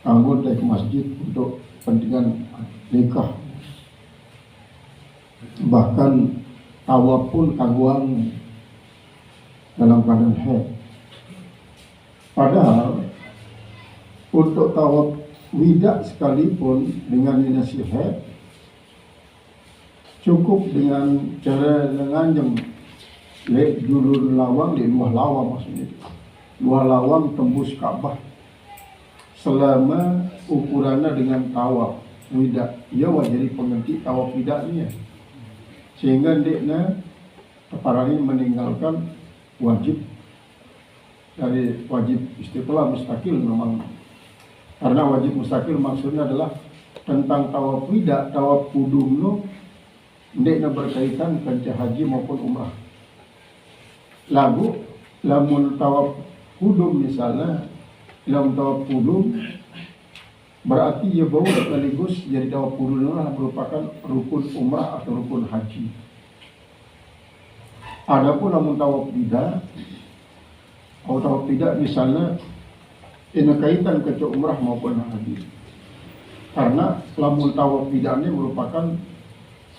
anggota ke masjid untuk pentingan nikah. Bahkan tawaf pun kaguang dalam keadaan haid. Padahal untuk tawaf wida sekalipun dengan dinasi haid cukup dengan cara lenganjang lek dulu lawang di luar lawang, maksudnya luar lawang tembus Ka'bah selama ukurannya dengan tawaf wida. Ia wajib penghenti tawaf widanya, sehingga dekna parani meninggalkan wajib dari wajib istiqlal mustaqil memang. Karena wajib mustaqil maksudnya adalah tentang tawaf wida, tawaf kudum no dekna berkaitan dengan haji maupun umrah. Lagu lamun tawaf kudum misalnya, dalam tawaf kudum berarti ia bawa sekaligus jadi tawaf kudum adalah merupakan rukun umrah atau rukun haji. Adapun lamun tawaf wida atau tawaf wida misalnya ini kaitan ke umrah maupun haji. Karena lamun tawaf wida ini merupakan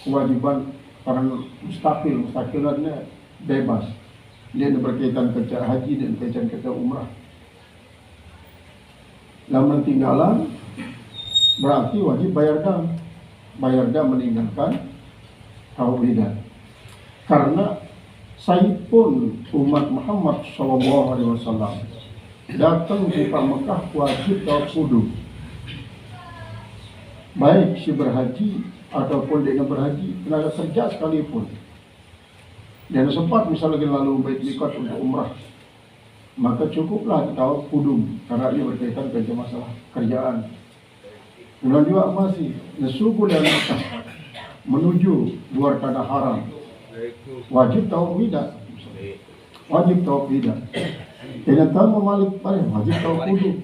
kewajiban para mustaqilannya bebas. Dia berkaitan ke haji dan berkaitan ke umrah. Lamun tinggalan berarti wajib bayar dam meninggalkan tawaf wida. Karena saya pun umat Muhammad SAW datang di Mekah wajib tawaf kudum. Baik si berhaji ataupun dia berhaji, tenaga kerja sekalipun. Dan sempat misalnya lalu bait miqat untuk umrah, maka cukuplah tawaf kudum karena ia berkaitan dengan masalah kerjaan. Kemudian juga masih nesubu dan menuju luar tanah haram, wajib tawaf wida. Wajib tawaf wida. Tidak tahu memalik paling wajib tawaf kudum.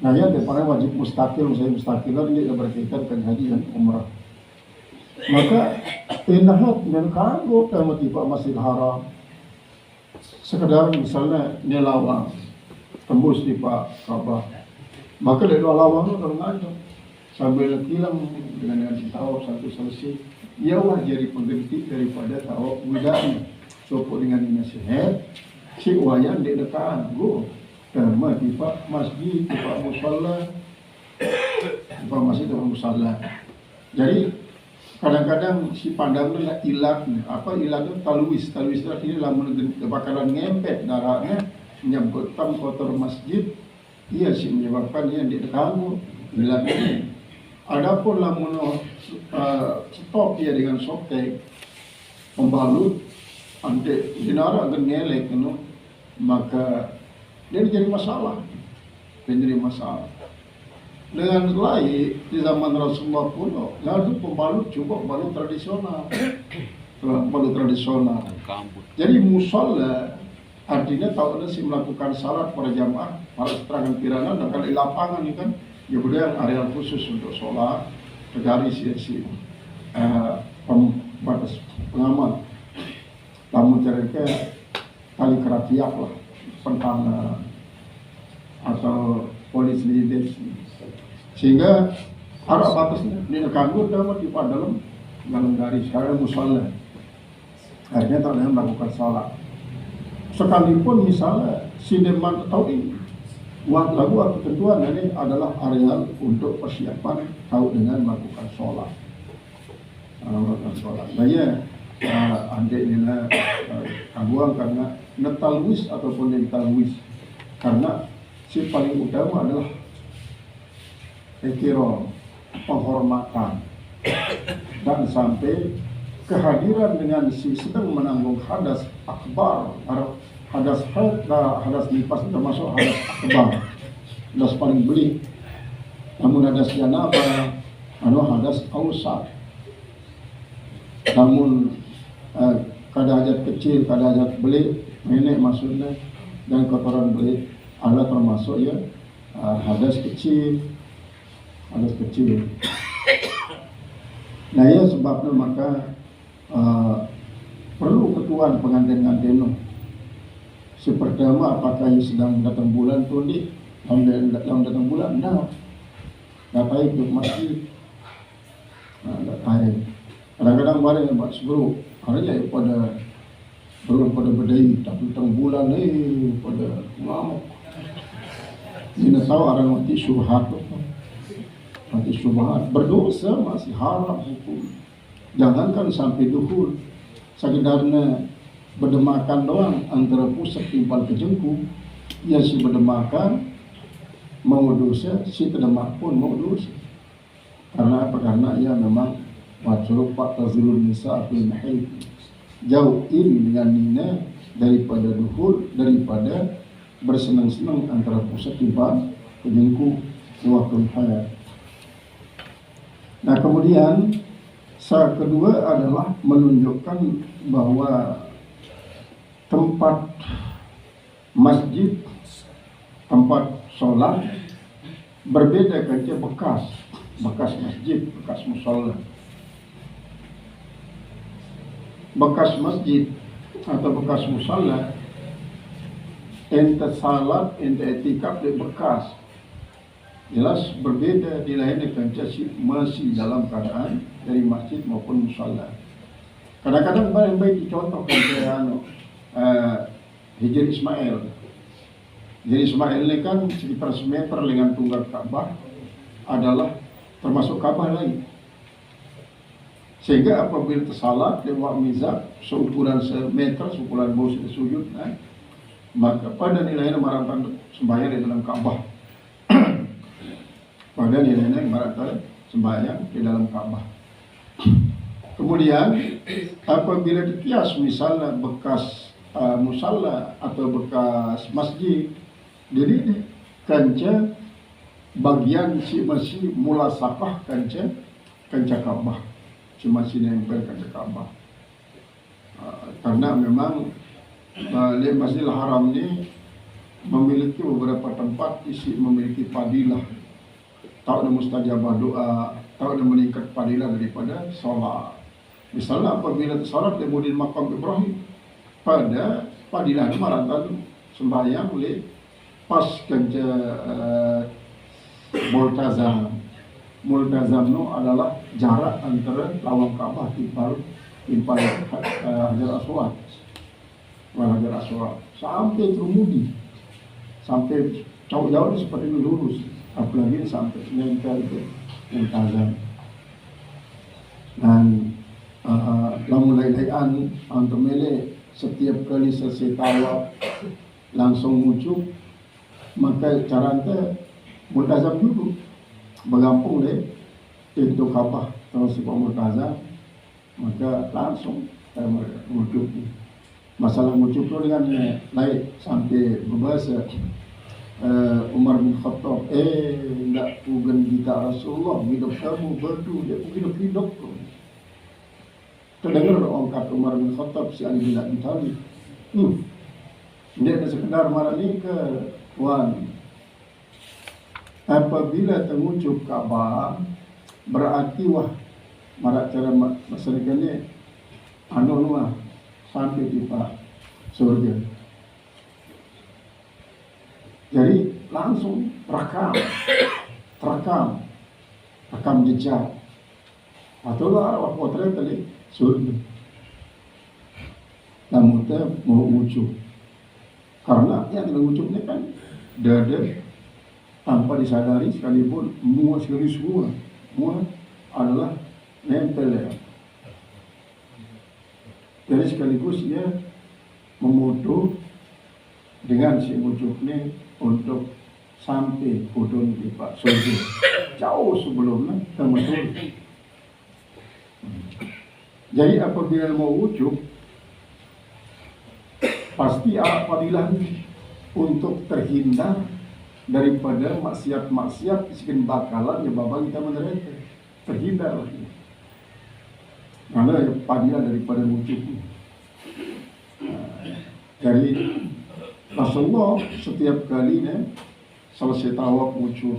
Nah ya, depannya wajib mustaqil, saya mustaqilan ini berkaitan dengan haji dan umrah. Maka inahat dan kagok sama tiba Masjidil Haram. Sekedar misalnya nelawang tembus di Pak Ka'bah. Maka dari lawang itu terngajak sambil kilang dengan tawaf satu selesai. Ia wajib pengganti daripada tawaf widanya. Sopok dengan nasihat si wayan di dekat go. Karena di Pak Masjid, di Pak Musalla, di Pak Masjid, di Pak Musalla. Jadi kadang-kadang si pandangnya ilat, apa ilatnya talwis ini lamun bakalan ngempet darahnya menyebabkan kotor masjid, iya sih menyebabkan dia diganggu ilat ini. Adapun lamun stop dia dengan softtek pembalut, ante dinara genelek, maka dia jadi masalah. Dengan lain di zaman Rasulullah kuno, lalu pembalut cukup balut tradisional. Jadi musola artinya kalau ada si melakukan salat pada jamaah, para seterangan pirangan dan kalau di lapangan ini kan, ya budaya area khusus untuk sholat, tergaris ya si pembatas pengamat. Namun mereka kali kerapiak lah, pentana atau polis lidik, sehingga arah batasnya di nekanggur dapat di dalam garis karena musola. Akhirnya tak ada melakukan salat. Sekalipun misalnya si deman tahu ini, lagu atau ketentuan ini adalah area untuk persiapan tahu dengan melakukan sholat. Nah ya, andai nila kaguang karena netalwis ataupun netalwis, karena si paling utama adalah ikram, penghormatan, dan sampai kehadiran dengan si sedang menanggung hadas akbar, hadas haid, hadas nifas itu termasuk hadas akbar, hadas paling belit. Namun hadas janabah, hadas ausat. Namun kada hajat kecil, kada hajat belit, nenek maksudnya, dan kotoran belit adalah termasuk ya hadas kecil. Nah ya sebabnya maka perlu ketuan pengantin-pengantin. Sepertama apakah ia sedang datang bulan tundi dalam datang bulan dah tahu ke masjid, dah tahu. Kadang-kadang barang buat sebelum hari ya pada belum pada berdaya, tapi datang bulan pada ngamuk. Ini tahu orang mati syubhat, berdosa masih haram hukum. Jangankan sampai duhur, sekedarnya berdemakan doang antara pusat timpal ke jengkung, yang si berdemakan mau dosa, si terdemak pun mau dosa. Karena apa? Karena ia memang wajib pak tazilun nisa fil mahid, jauh ini dengan nina daripada duhur, daripada bersenang-senang antara pusat timpal ke jengkung waktu hayat. Nah kemudian kedua adalah menunjukkan bahwa tempat masjid, tempat sholat berbeda kerja bekas masjid, bekas musola. Bekas masjid atau bekas musola, ente salat, ente etikaf di bekas, jelas berbeda nilainya kerja masih dalam keadaan dari masjid maupun musola. Kadang-kadang paling baik dicontohkan Hijr Ismail. Jadi Ismail ini kan sekitar semeter dengan tunggal Ka'bah, adalah termasuk Ka'bah lain. Sehingga apabila tersalat lewat mizab seukuran semeter, seukuran bos sujud, maka pada nilainya maratan sembahyang di dalam Ka'bah. Pada nilainya maratan sembahyang di dalam Ka'bah. Kemudian apabila dikias misalnya bekas musalla atau bekas masjid, jadi kanca bagian si masih mula sapah kanca Ka'bah, si masih nempel kanca Ka'bah. Karena memang Masjidil Haram ini memiliki beberapa tempat isi memiliki fadilah, tahu ada mustajabah doa, tahu ada meningkat fadilah daripada sholat. Misalnya apabila sholat di makam Ibrahim, pada fadilah maratan sembahyang oleh pas kerja multazam itu adalah jarak antara lawang Ka'bah timpal Hajar Aswad, sampai terumudi, sampai jauh-jauh seperti ini lurus, apalagi sampai nempel ke multazam. Dan lamun lain-lain untuk mele setiap kali selesai tawaf langsung muncul, maka caranya multazam dulu bergampung deh pintu Ka'bah terus si multazam, maka langsung muncul. Masalah muncul dengan naik sampai berbahasa Umar bin Khattab, enggak pugan kita Rasulullah, hidup kamu berdu, dia hidup terdengar orang kata Umar bin Khattab si Ali bin Abi Thalib. Dia ada sekedar marah ni ke Wan. Apabila tengucup Ka'bah, berarti wah marah cara masyarakat ni nuah sampai di Pak surga. Jadi langsung rekam jejak. Atau lah arwah potret tadi surga. Namun kita mau ucup, karena yang kita ucup ini kan dada tanpa disadari sekalipun semua adalah nempel ya. Jadi sekaligus dia memoto dengan si ucup ini untuk sampai hudun di Pak surga jauh sebelumnya termasuk. Jadi apabila mau ucup, pasti ada fadilah untuk terhindar daripada maksiat sekian bakalan ya baba kita menderita, terhindar lagi. Karena fadilah daripada ucup. Jadi Rasulullah setiap kali selesai tawaf ucup,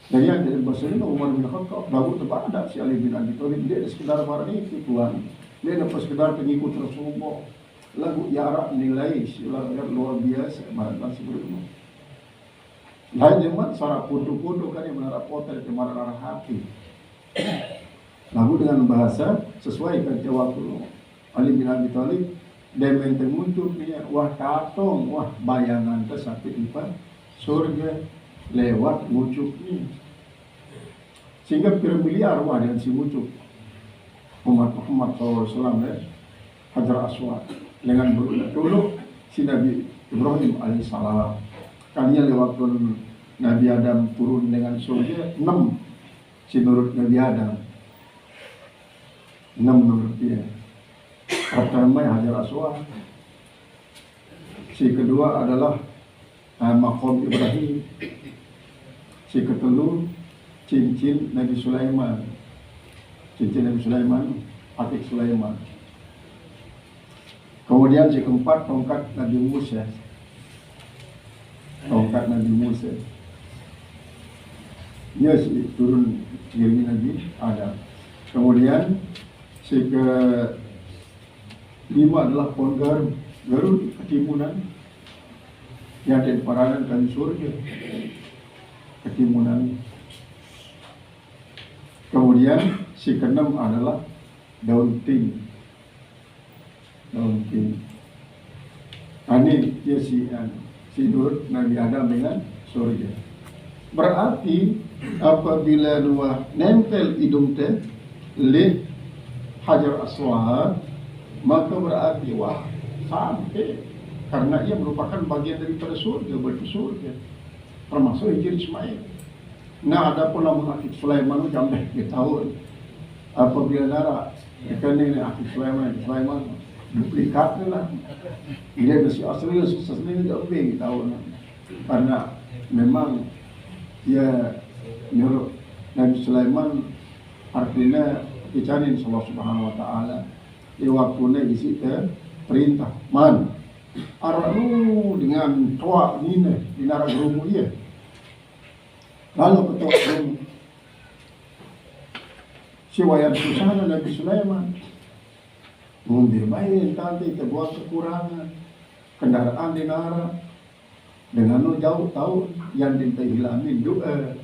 jadi yang dari bahasa ini Umar bin Khattab baru tempat ada si Ali bin Abi Thalib, dia sekedar barang itu Tuhan, dia dapat sekedar pengikut Rasulullah, lagu jarak nilai sila luar biasa marah sebelumnya. Lain zaman sarap putu-putu kan yang menara poter ke marah hati. Lalu dengan bahasa sesuai kan waktu Ali bin Abi Thalib demen muncul punya wah katong wah bayangan sampai ipan surga lewat muncul ini. Sehingga pirmiliar arwah dengan si muncul umat Muhammad SAW Hajar Aswad dengan dulu si Nabi Ibrahim alaihissalam kalinya lewat Nabi Adam turun dengan surga 6 si menurut Nabi Adam 6 menurut dia. Pertama Hajar Aswad, si kedua adalah Maqam Ibrahim, si ketelu cincin Nabi Sulaiman, Atik Sulaiman. Kemudian si keempat tongkat Nabi Musa, dia si turun dari Nabi Adam. Kemudian si kelima adalah pohon Garud ketimunan yang ada peranan kali surga ketimunan. Kemudian si keenam adalah daun tin. Ini dia si Nur Nabi Adam dengan surga. Berarti apabila dua nempel hidung teh le Hajar Aswad, maka berarti wah sampai karena ia merupakan bagian daripada surga, batu surga, termasuk Hijri Ismail. Nah, ada pula Akik Sulaiman jambah di tahun apabila darah rekening Akik Sulaiman duplikatnya lah. Dia masih asli ini lebih di tahun karena memang dia nyuruh Nabi Sulaiman artinya dicariin Allah Subhanahu Wa Taala di waktunya isi perintah man aranu dengan tua ini di nara gerumu iya. Lalu ketua gerumu si wayan susana Nabi Sulaiman membimain tadi terbuat kekurangan kendaraan di nara dengan jauh tahu yang dihilamin doa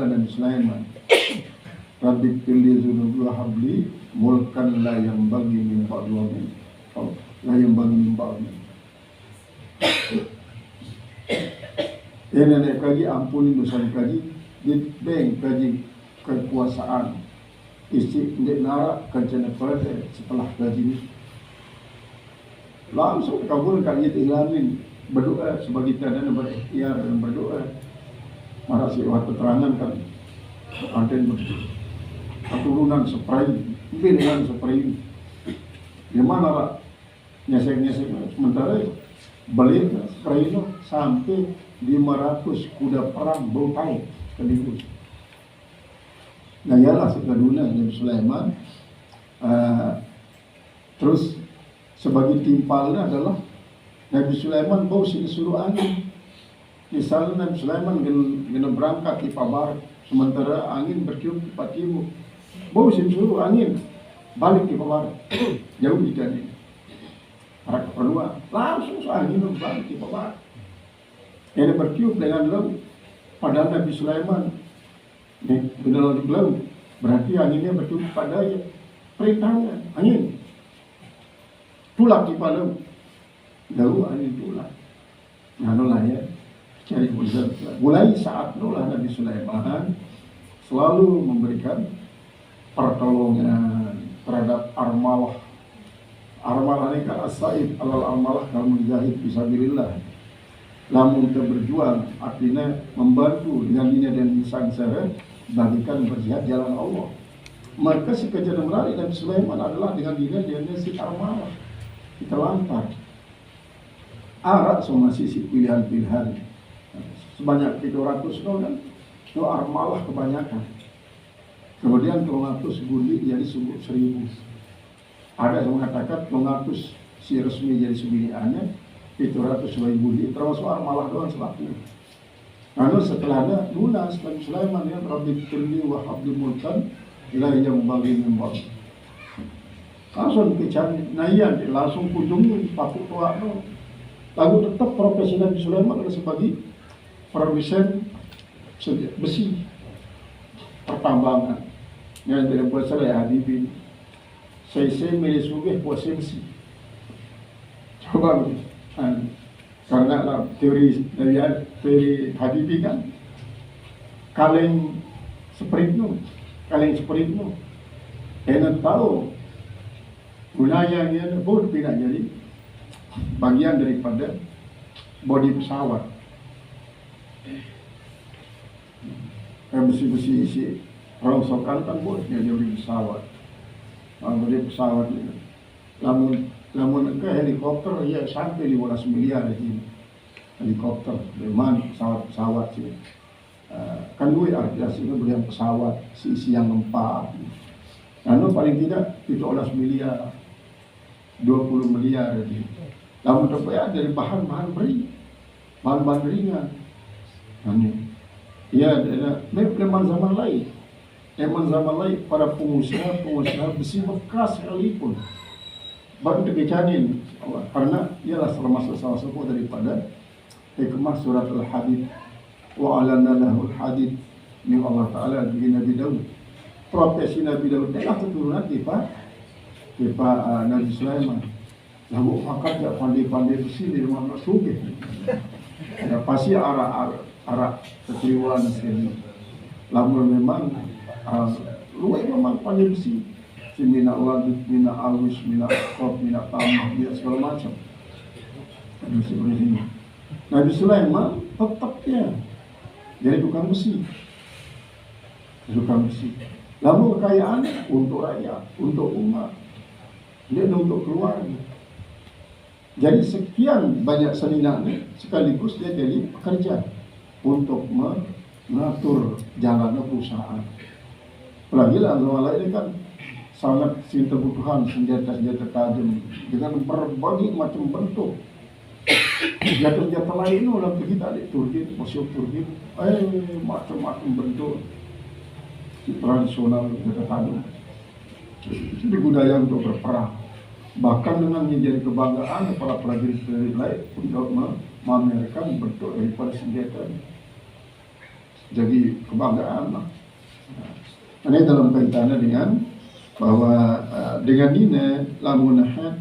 Nabi Sulaiman Rabbi pilih zunubi habli mulkan la yang bagi min ba'dwamin la yang bagi min ba'dwamin. Ini kaji ampuni dosa kaji ditbeng kaji kekuasaan isi ndek nara kancana pada setelah kaji ini langsung kabul kaji ilamin berdoa sebagai tanda berikhtiar dan berdoa. Mara si keterangan kan ada keturunan spray, pilihan spray. Di mana lah nyesek sementara beli spray itu sampai 500 kuda perang bautai sekaligus. Nah ialah sekaduna Nabi Sulaiman. Terus sebagai timpalnya adalah Nabi Sulaiman bau disuruh angin. Misalnya Nabi Sulaiman kena berangkat di Pabar, sementara angin bertiup di timur. Bau disuruh angin balik di Pabar, jauh di tadi. Para keperluan langsung angin balik di Pabar. Ini bertiup dengan laut. Padahal Nabi Sulaiman benar di laut, berarti anginnya bertiup pada perintahnya angin. Tulak di laut, lalu angin tulak. Nah, nolah ya. Cari mulai saat itulah Nabi Sulaiman selalu memberikan pertolongan terhadap armalah. Armalah ini kan as-said alal armalah kalau mujahid fisabilillah. Lamun berjuang artinya membantu dengan ini dan sangsara bagikan berjihad jalan Allah. Maka si kejadian menarik Nabi Sulaiman adalah dengan diri dia si armalah. Kita lantar. Arak sama sisi pilihan-pilihan. Sebanyak 300 kan itu armalah kebanyakan. Kemudian 200 gundi jadi 1000. Ada yang mengatakan 200 si resmi jadi sembilannya, 700 sebagai gundi termasuk armalah doang selaku. Lalu setelahnya lunas Nabi Sulaiman ya Rabbi firli wa habli mulkan la yang bagi membagi. Langsung kecan nayan langsung kunjungi papu tua no. Lalu tetap profesi Nabi Sulaiman adalah sebagai produsen besi pertambangan. Yang tidak buat saya Habibin. Saya milih sugih puasa besi. Coba karena teori Habibie kan kaleng seperti itu, enak tahu gunanya dia pun tidak jadi bagian daripada bodi pesawat. Besi-besi isi rongsokan kan boleh jadi pesawat. Bodi pesawat itu. Namun ke helikopter ya sampai 15 miliar ini. Helikopter, memang pesawat sih. Kan duit artinya belian pesawat, isi yang lengkap. Lalu paling tidak 17 miliar, 20 miliar ini. Namun terbayar dari bahan-bahan ringan. Ya, memang zaman lain. Para pengusaha besi bekas sekalipun baru dikecanin karena ialah salah satu daripada hikmah surat Al-Hadid wa alanna lahul hadid min Allah Ta'ala bagi Nabi Daud. Profesi Nabi Daud adalah keturunan tiba Nabi Sulaiman. Lalu angkat ya pandai-pandai besi di rumah Sugih. Ya pasti arah ketriwan sini. Lalu memang luar memang pandai besi. Mina wadid, mina awis, mina kop, mina tamah, mina segala macam. Nabi Sulaiman tetapnya jadi tukang besi. Lalu kekayaan untuk rakyat, untuk umat, dan untuk keluarga. Jadi sekian banyak seninanya sekaligus dia jadi pekerja untuk mengatur jalannya perusahaan. Apalagi lah ini kan sangat kebutuhan senjata-senjata tajam dengan berbagai macam bentuk. Senjata-senjata lain itu orang kita di Turki, museum Turki, macam-macam bentuk tradisional senjata tajam. Itu digunakan untuk berperang. Bahkan dengan menjadi kebanggaan para prajurit lain untuk memamerkan bentuk daripada senjata. Jadi kebanggaan lah. Ini dalam kaitannya dengan bahwa dengan ini lamunah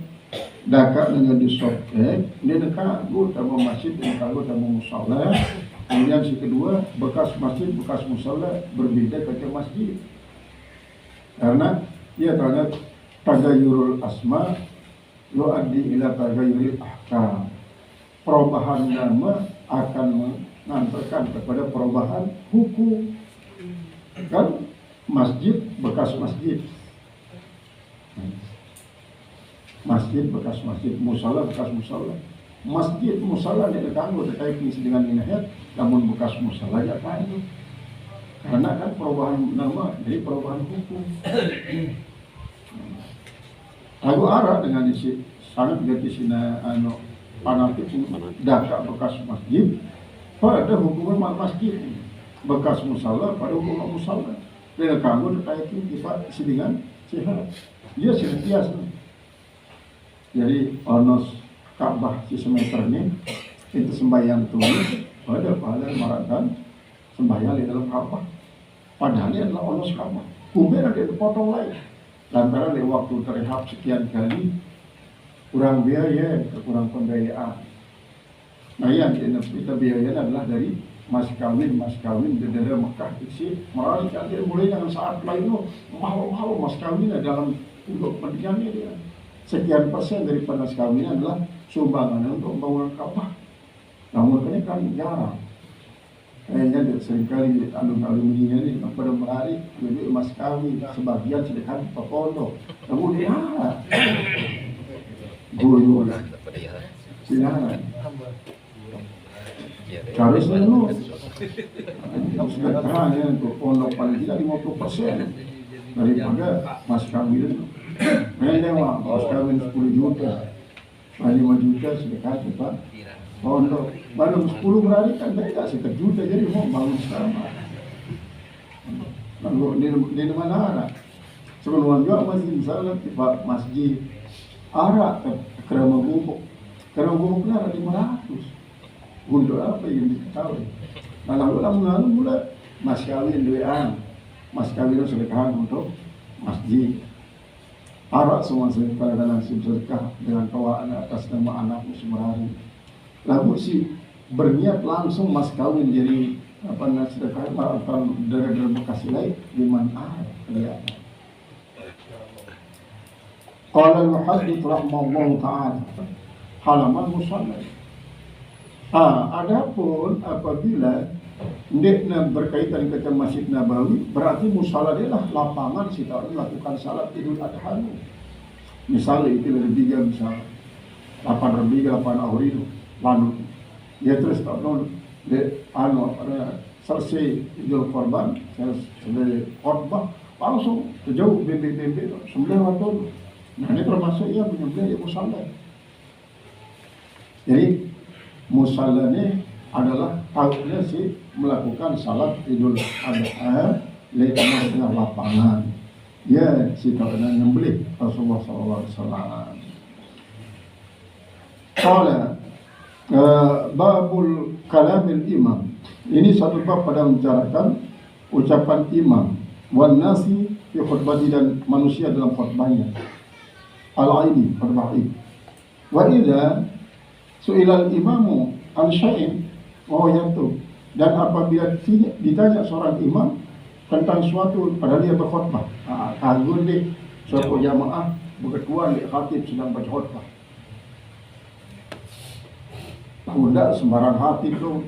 dakak dengan disobek dia dekat tamu masjid dan tamu musala. Kemudian si kedua bekas masjid bekas musala berbeda dengan masjid karena ia terhadap tagayurul asma yuaddi ila tagayuril ahkam. Perubahan nama akan mengantarkan kepada perubahan hukum. Kan masjid bekas masjid bekas masjid, musala bekas musala. Masjid musala dia ditangguh terkait dengan minahnya, namun bekas musala ya kan. Karena kan perubahan nama, jadi perubahan hukum. Lalu arah dengan isi sangat ganti sina fanatik dakak bekas masjid pada hukuman masjid, bekas musala pada hukuman musala. Dan kamu terkait isi dengan sehat. Dia senantiasa. Jadi onos Ka'bah si semeter ini itu sembahyang tulis pada pahala marakan sembahyang di dalam Ka'bah. Padahal ini adalah onos Ka'bah. Kemudian ada dipotong lain. Lantaran di waktu terhap sekian kali kurang biaya, kurang pembiayaan. Nah yang kita biayanya adalah dari mas kawin di daerah Mekah isi meralikan dia mulai dengan saat lain mahal mas kawin dalam untuk pendidikannya dia. Sekian persen daripada mas kawin adalah sumbangan untuk membangun Ka'bah. Namun ini kan jarang. Kayaknya seringkali alumni ini pada menarik jadi mas kawin sebagian sedekah ke pondok. Namun dia guru silakan. Cari semua. Sedekah untuk pondok paling tidak 50% daripada mas kawin. Memang mas kawin 10 juta, 5 juta sedekah cepat. Pondok baru 10 berani kan beda 1 juta jadi mau bangun sama. Lalu di mana arah? Sebelum juga masih misalnya tiba masjid arah ke kerama bubuk Karena hukum benar 500. Untuk apa yang diketahui? Nah lalu mulai mas kawin duaan, mas kawin sedekah untuk masjid. Para semua sedekah dan nasib sedekah dengan bawaan atas nama anak Musmurari. Lalu si berniat langsung mas kawin jadi apa sedekah atau dari bekas lain di mana dia. Qala al-muhaddits rahimahullah ta'ala halaman musannaf. Adapun apabila ndekna berkaitan dengan Masjid Nabawi, berarti musala dia lah lapangan si tahu melakukan salat Idul Adha. Misalnya itu lebih tiga misalnya 8 ahuri itu lalu dia terus tak tahu selesai Idul Korban selesai khotbah langsung sejauh bebek sembelih waktu. Nah ini termasuk ia menyembelih musala. Jadi musalla ini adalah tahunya si melakukan salat Idul Adha di tengah lapangan. Ya, si tahunya nyembelih Rasulullah SAW. Qala babul kalamil imam. Ini satu bab pada membicarakan ucapan imam wan nasi fi khutbati dan manusia dalam khutbahnya. Al-aini khutbah ini. Wa idza su'ilal imamu an syai'in wa yantu, dan apabila ditanya seorang imam tentang suatu padahal dia berkhutbah, kagum deh suatu jamaah berketuan di khatib sedang berkhutbah. Tidak sembarang khatib tu